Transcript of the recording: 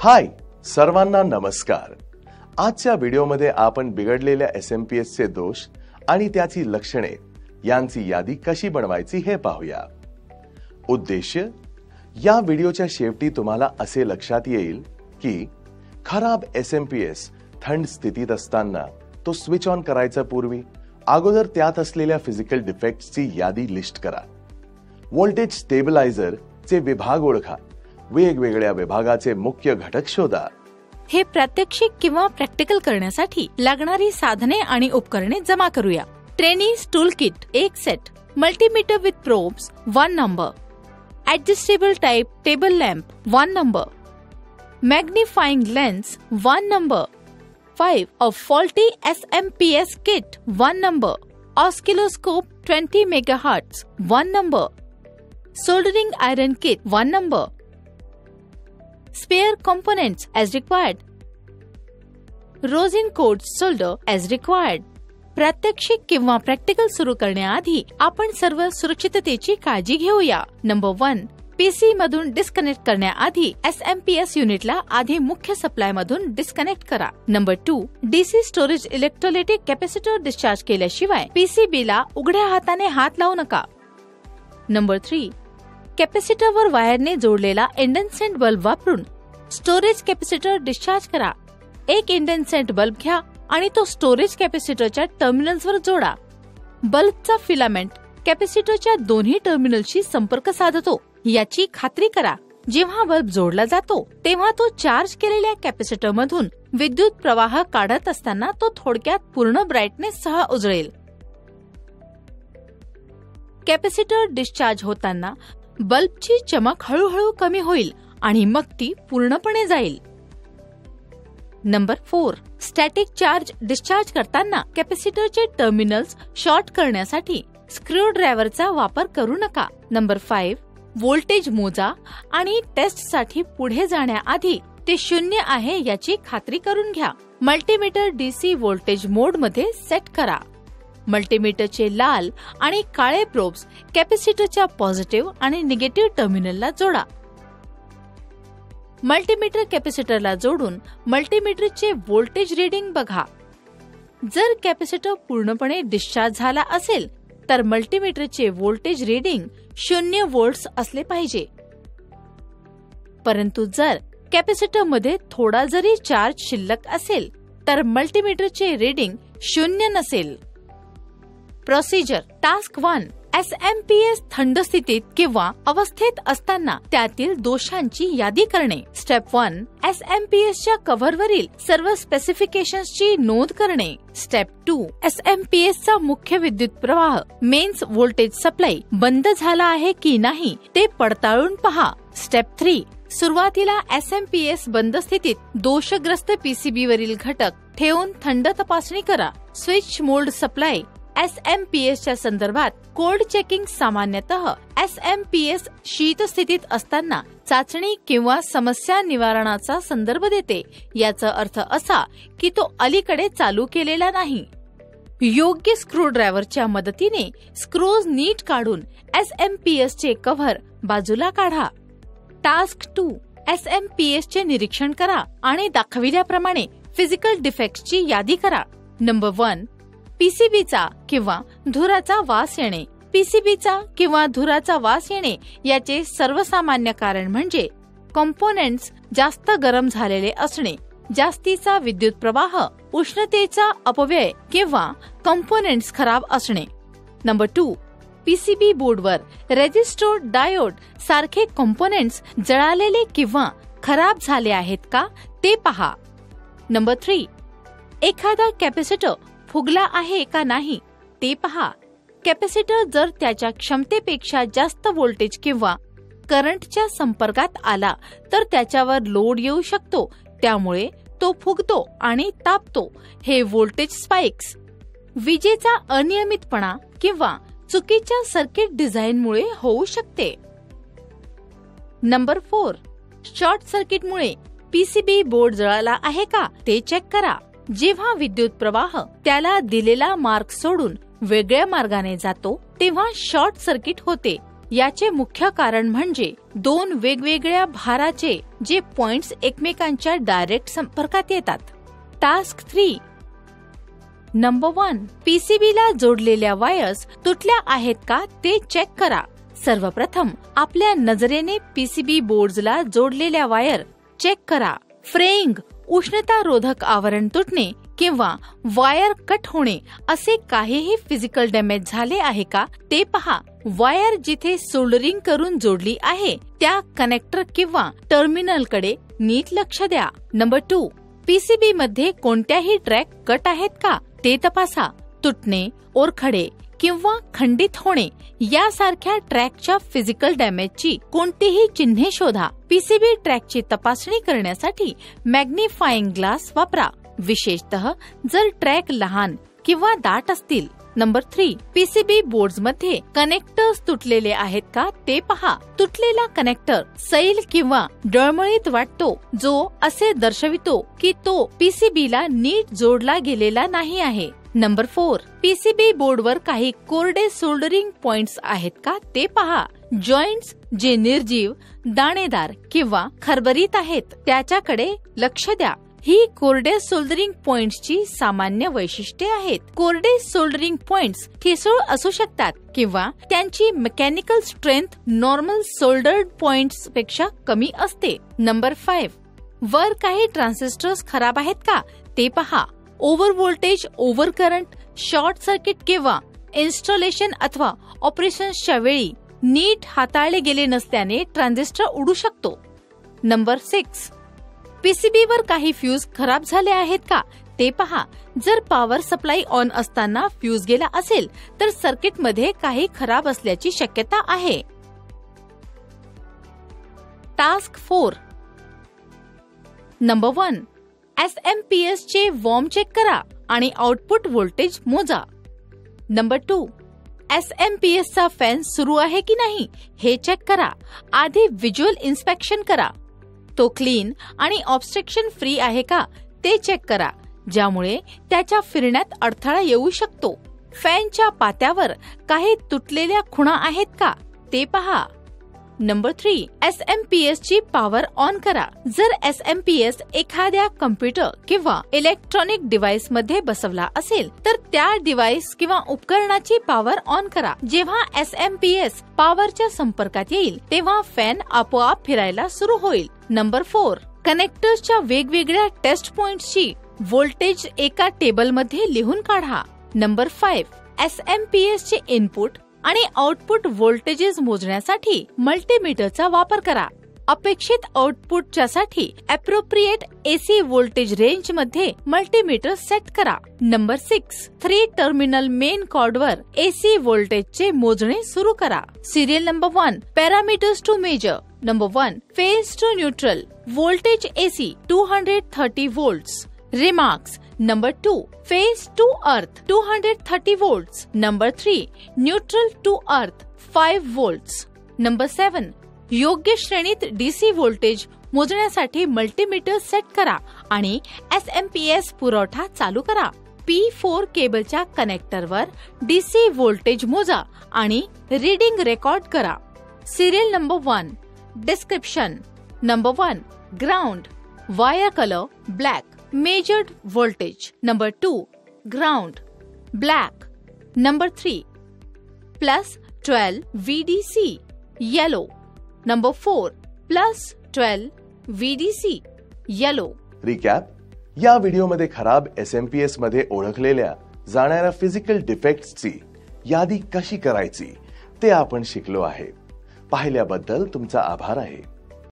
हाय सर्वांना नमस्कार। आजच्या व्हिडिओमध्ये आपण बिघडलेल्या एसएमपीएस चे दोष आणि त्याची लक्षणे यांची यादी कशी बनवायची हे पाहूया। उद्देश्य, या व्हिडिओच्या शेवटी तुम्हाला असे लक्षात येईल की खराब एसएमपीएस थंड स्थितीत असताना तो स्विच ऑन करायचा पूर्वी अगोदर त्यात असलेल्या फिजिकल डिफेक्ट्सची यादी लिस्ट करा। व्होल्टेज स्टेबलायझर चे विभाग ओळखा, वेगवेगळ्या विभागाचे मुख्य घटक शोधा। हे प्रात्यक्षिक किंवा प्रॅक्टिकल करण्यासाठी लागणारी साधने आणि उपकरणे जमा करूया। Trainees tool kit 1 set, multimeter with probes 1 number, adjustable type table lamp 1 number, magnifying lens 1 number, 5 of faulty SMPS kit 1 number, oscilloscope 20 megahertz 1 number, soldering iron kit 1 number, spare components as required, rosin coat solder as required। प्रात्यक्षिक किंवा practical सुरू करण्याआधी आपण सर्व सुरक्षिततेची काळजी घेऊया। Number 1, PC मधून डिस्कनेक्ट करण्याआधी एसएमपीएस युनिटला आधी मुख्य सप्लाय मधून डिस्कनेक्ट करा। Number 2, DC storage electrolytic capacitor discharge केल्याशिवाय पीसीबीला उघड्या हाताने हात लावू नका। नंबर 3, कॅपॅसिटरवर वायरने जोडलेला इंडन्सेंट बल्ब वापरून स्टोरेज कॅपॅसिटर डिस्चार्ज करा। एक इंडन्सेंट बल्ब घ्या आणि तो स्टोरेज कॅपॅसिटरच्या टर्मिनल्सवर जोडा। बल्बचा फिलामेंट कॅपॅसिटरच्या दोन्ही टर्मिनलशी संपर्क साधतो याची खात्री करा। जेव्हा बल्ब जोडला जातो तेव्हा तो चार्ज केलेल्या कॅपॅसिटर मधून विद्युत प्रवाह काढत असताना तो थोडक्यात पूर्ण ब्राइटनेस सह उजळेल। कॅपॅसिटर डिस्चार्ज होताना बल्बची चमक हळूहळू कमी होईल आणि मग ती पूर्णपणे जाईल। नंबर 4, स्टॅटिक चार्ज डिस्चार्ज करताना कॅपॅसिटरचे टर्मिनल्स शॉर्ट करण्यासाठी स्क्रू ड्रायव्हरचा वापर करू नका। नंबर 5, व्होल्टेज मोजा आणि टेस्टसाठी पुढे जाण्याआधी ते 0 आहे याची खात्री करून घ्या। मल्टीमीटर डीसी व्होल्टेज मोड मध्ये सेट करा। मल्टीमीटरचे लाल आणि काळे प्रोब्स कॅपॅसिटरच्या पॉझिटिव्ह आणि निगेटिव्ह टर्मिनलला जोडा। मल्टीमीटर कॅपॅसिटरला जोडून मल्टीमीटरचे व्होल्टेज रीडिंग बघा। जर कॅपॅसिटर पूर्णपणे डिस्चार्ज झाला असेल तर मल्टीमीटरचे व्होल्टेज रीडिंग 0 व्होल्ट्स असले पाहिजे। परंतु जर कॅपॅसिटर मध्ये थोडा जरी चार्ज शिल्लक असेल तर मल्टीमीटरचे रीडिंग 0 नसेल। प्रोसिजर टास्क 1, एसएमपीएस थंड स्थितीत किंवा अवस्थेत असताना त्यातील दोषांची यादी करणे। स्टेप 1, एसएमपीएस च्या कव्हरवरील सर्व स्पेसिफिकेशन्सची नोंद करणे। स्टेप 2, एसएमपीएस चा मुख्य विद्युत प्रवाह मेन्स व्होल्टेज सप्लाय बंद झाला आहे की नाही ते पडताळून पहा। स्टेप 3, सुरुवातीला एसएमपीएस बंद स्थितीत दोषग्रस्त पीसीबी वरील घटक ठेवून थंड तपासणी करा। स्विच मोल्ड सप्लाय एसएमपीएस च्या संदर्भात कोल्ड चेकिंग सामान्यतः एसएमपीएस शीत स्थितीत असताना चाचणी किंवा समस्या निवारणाचा संदर्भ देते। याचा अर्थ असा की तो अलीकडे चालू केलेला नाही। योग्य स्क्रू ड्रायव्हरच्या मदतीने स्क्रूज नीट काढून एसएमपीएस चे कव्हर बाजूला काढा। टास्क 2, एसएमपीएस चे निरीक्षण करा आणि दाखविल्याप्रमाणे फिजिकल डिफेक्ट्सची यादी करा। नंबर 1, पीसीबीचा किंवा धुराचा वास येणे। पीसीबीचा किंवा धुराचा वास येणे याचे सर्वसामान्य कारण म्हणजे कॉम्पोनेंट्स जास्त गरम झालेले असणे, जास्तीचा विद्युत प्रवाह, उष्णतेचा अपव्यय किंवा कॉम्पोनेंट्स खराब असणे। नंबर 2, पीसीबी बोर्डवर रेजिस्टर, डायोड सारखे कॉम्पोनेंट्स जळालेले किंवा खराब झाले आहेत का ते पहा। नंबर 3, एखादा कॅपॅसिटर फुगला आहे का नाही ते पहा। कॅपॅसिटर जर त्याच्या क्षमतेपेक्षा जास्त व्होल्टेज किंवा करंटच्या संपर्कात आला तर त्याच्यावर लोड येऊ शकतो, त्यामुळे तो फुगतो आणि तापतो। हे व्होल्टेज स्पाइक्स विजेचा अनियमितपणा किंवा चुकीच्या सर्किट डिझाईनमुळे होऊ शकते। नंबर 4, शॉर्ट सर्किटमुळे पीसीबी बोर्ड जळाला आहे का ते चेक करा। जेव्हा विद्युत प्रवाह त्याला दिलेला मार्ग सोडून वेगळ्या मार्गाने जातो तेव्हा शॉर्ट सर्किट होते। याचे मुख्य कारण म्हणजे दोन वेगवेगळ्या भाराचे जे पॉइंट्स एकमेकांच्या डायरेक्ट संपर्कात येतात. टास्क 3. नंबर 1. पीसीबीला जोडलेल्या वायर्स तुटल्या आहेत का ते चेक करा. सर्वप्रथम आपल्या नजरेने पीसीबी बोर्ड्सला जोडलेल्या वायर चेक करा. फ्रेइंग, उष्णतारोधक आवरण तुटणे किंवा वायर कट होणे असे काहीही फिजिकल डॅमेज झाले आहे का ते पहा. वायर जिथे सोल्डरिंग करून जोडली आहे त्या कनेक्टर किंवा टर्मिनलकडे नीट लक्ष द्या. नंबर 2. पीसीबी मध्ये कोणत्याही ट्रॅक कट आहेत का ते तपासा. तुटणे, ओरखडे किंवा खंडित होणे यासारख्या ट्रॅकच्या फिजिकल डॅमेजची कोणतीही चिन्हे शोधा. पीसीबी ट्रॅकची तपासणी करण्यासाठी मॅग्निफाइंग ग्लास वापरा, विशेषतः जर ट्रॅक लहान किंवा दाट असतील. नंबर 3. पीसीबी बोर्ड्स मध्ये कनेक्टर्स तुटलेले आहेत का ते पहा. तुटलेला कनेक्टर सैल किंवा डळमळीत वाटतो जो असे दर्शवितो की तो पीसीबीला नीट जोडला गेलेला नाही आहे. नंबर 4. पीसीबी बोर्डवर काही कोरडे सोल्डरिंग पॉइंट्स आहेत का ते पहा. जॉइंट्स जे निर्जीव, दाणेदार किंवा खरबरीत आहेत त्याच्याकडे लक्ष द्या. ही कोरडे सोल्डरिंग पॉइंट्सची सामान्य वैशिष्ट्ये आहेत. कोरडे सोल्डरिंग पॉइंट्स ठिसूळ असू शकतात किंवा त्यांची mechanical strength normal soldered points पेक्षा कमी असते. नंबर 5. वर काही ट्रान्झिस्टर्स खराब आहेत का ते पहा. Over voltage, over current, short circuit किंवा इन्स्टॉलेशन अथवा ऑपरेशन्सच्या वेळी नीट हाताळले गेले नसल्याने ट्रान्झिस्टर उडू शकतो. नंबर 6. पीसीबीवर काही फ्यूज खराब झाले आहेत का ते पहा. जर पॉवर सप्लाय ऑन असताना फ्यूज गेला असेल तर सर्किटमध्ये काही खराब असल्याची शक्यता आहे. टास्क 4. नंबर 1. एसएमपीएस चे वॉर्म चेक करा आणि आउटपुट व्होल्टेज मोजा. नंबर 2. एसएमपीएस चा फॅन सुरू आहे की नाही हे चेक करा. आधी व्हिज्युअल इन्स्पेक्शन करा. तो क्लीन आणि ऑब्स्ट्रक्शन फ्री आहे का ते चेक करा, ज्यामुळे त्याच्या फिरण्यात अडथळा येऊ शकतो. फॅनच्या पात्यावर काही तुटलेल्या खुणा आहेत का ते पहा. नंबर 3. एसएमपीएस ची पॉवर ऑन करा. जर एसएमपीएस एखाद्या कम्प्युटर किंवा इलेक्ट्रॉनिक डिव्हाइस मध्ये बसवला असेल तर त्या डिव्हाइस किंवा उपकरणाची पॉवर ऑन करा. जेव्हा एसएमपीएस पॉवरच्या संपर्कात येईल तेव्हा फॅन आपोआप फिरायला सुरू होईल. नंबर 4. कनेक्टर्सच्या वेगवेगळ्या टेस्ट पॉइंट्सची व्होल्टेज एका टेबलमध्ये लिहून काढा. नंबर 5. एसएमपीएस चे इनपुट आणि आउटपुट व्होल्टेजेस मोजण्यासाठी मल्टीमीटरचा वापर करा. अपेक्षित आउटपुटच्या साठी अप्रोप्रिएट एसी व्होल्टेज रेंज मध्ये मल्टीमीटर सेट करा. नंबर 6. 3 टर्मिनल मेन कॉर्डवर एसी व्होल्टेजचे मोजणे सुरू करा. Serial number 1. Parameters to measure. Number 1. Phase to neutral. Voltage AC 230 volts. Remarks. Number 2. Phase to earth 230 volts. Number 3. Neutral to earth 5 volts. Number 7. योग्य श्रेणीत DC voltage मोजण्यासाठी multimeter set करा आणि एसएमपीएस पुरवठा चालू करा. P4 केबलच्या कनेक्टरवर डीसी व्होल्टेज मोजा आणि रीडिंग रेकॉर्ड करा. Serial number 1. Description. Number 1. Ground. Wire colour black. Measured voltage. Number 2. Ground. Black. Number 3. Plus 12 VDC. Yellow. Number 4. Plus 12 VDC. Yellow. Recap. या व्हिडिओमध्ये खराब एसएमपीएस मध्ये ओळखलेल्या जाणाऱ्या फिजिकल डिफेक्ट्सची यादी कशी करायची ते आपण शिकलो आहे. पाहिल्याबद्दल तुमचा आभार आहे.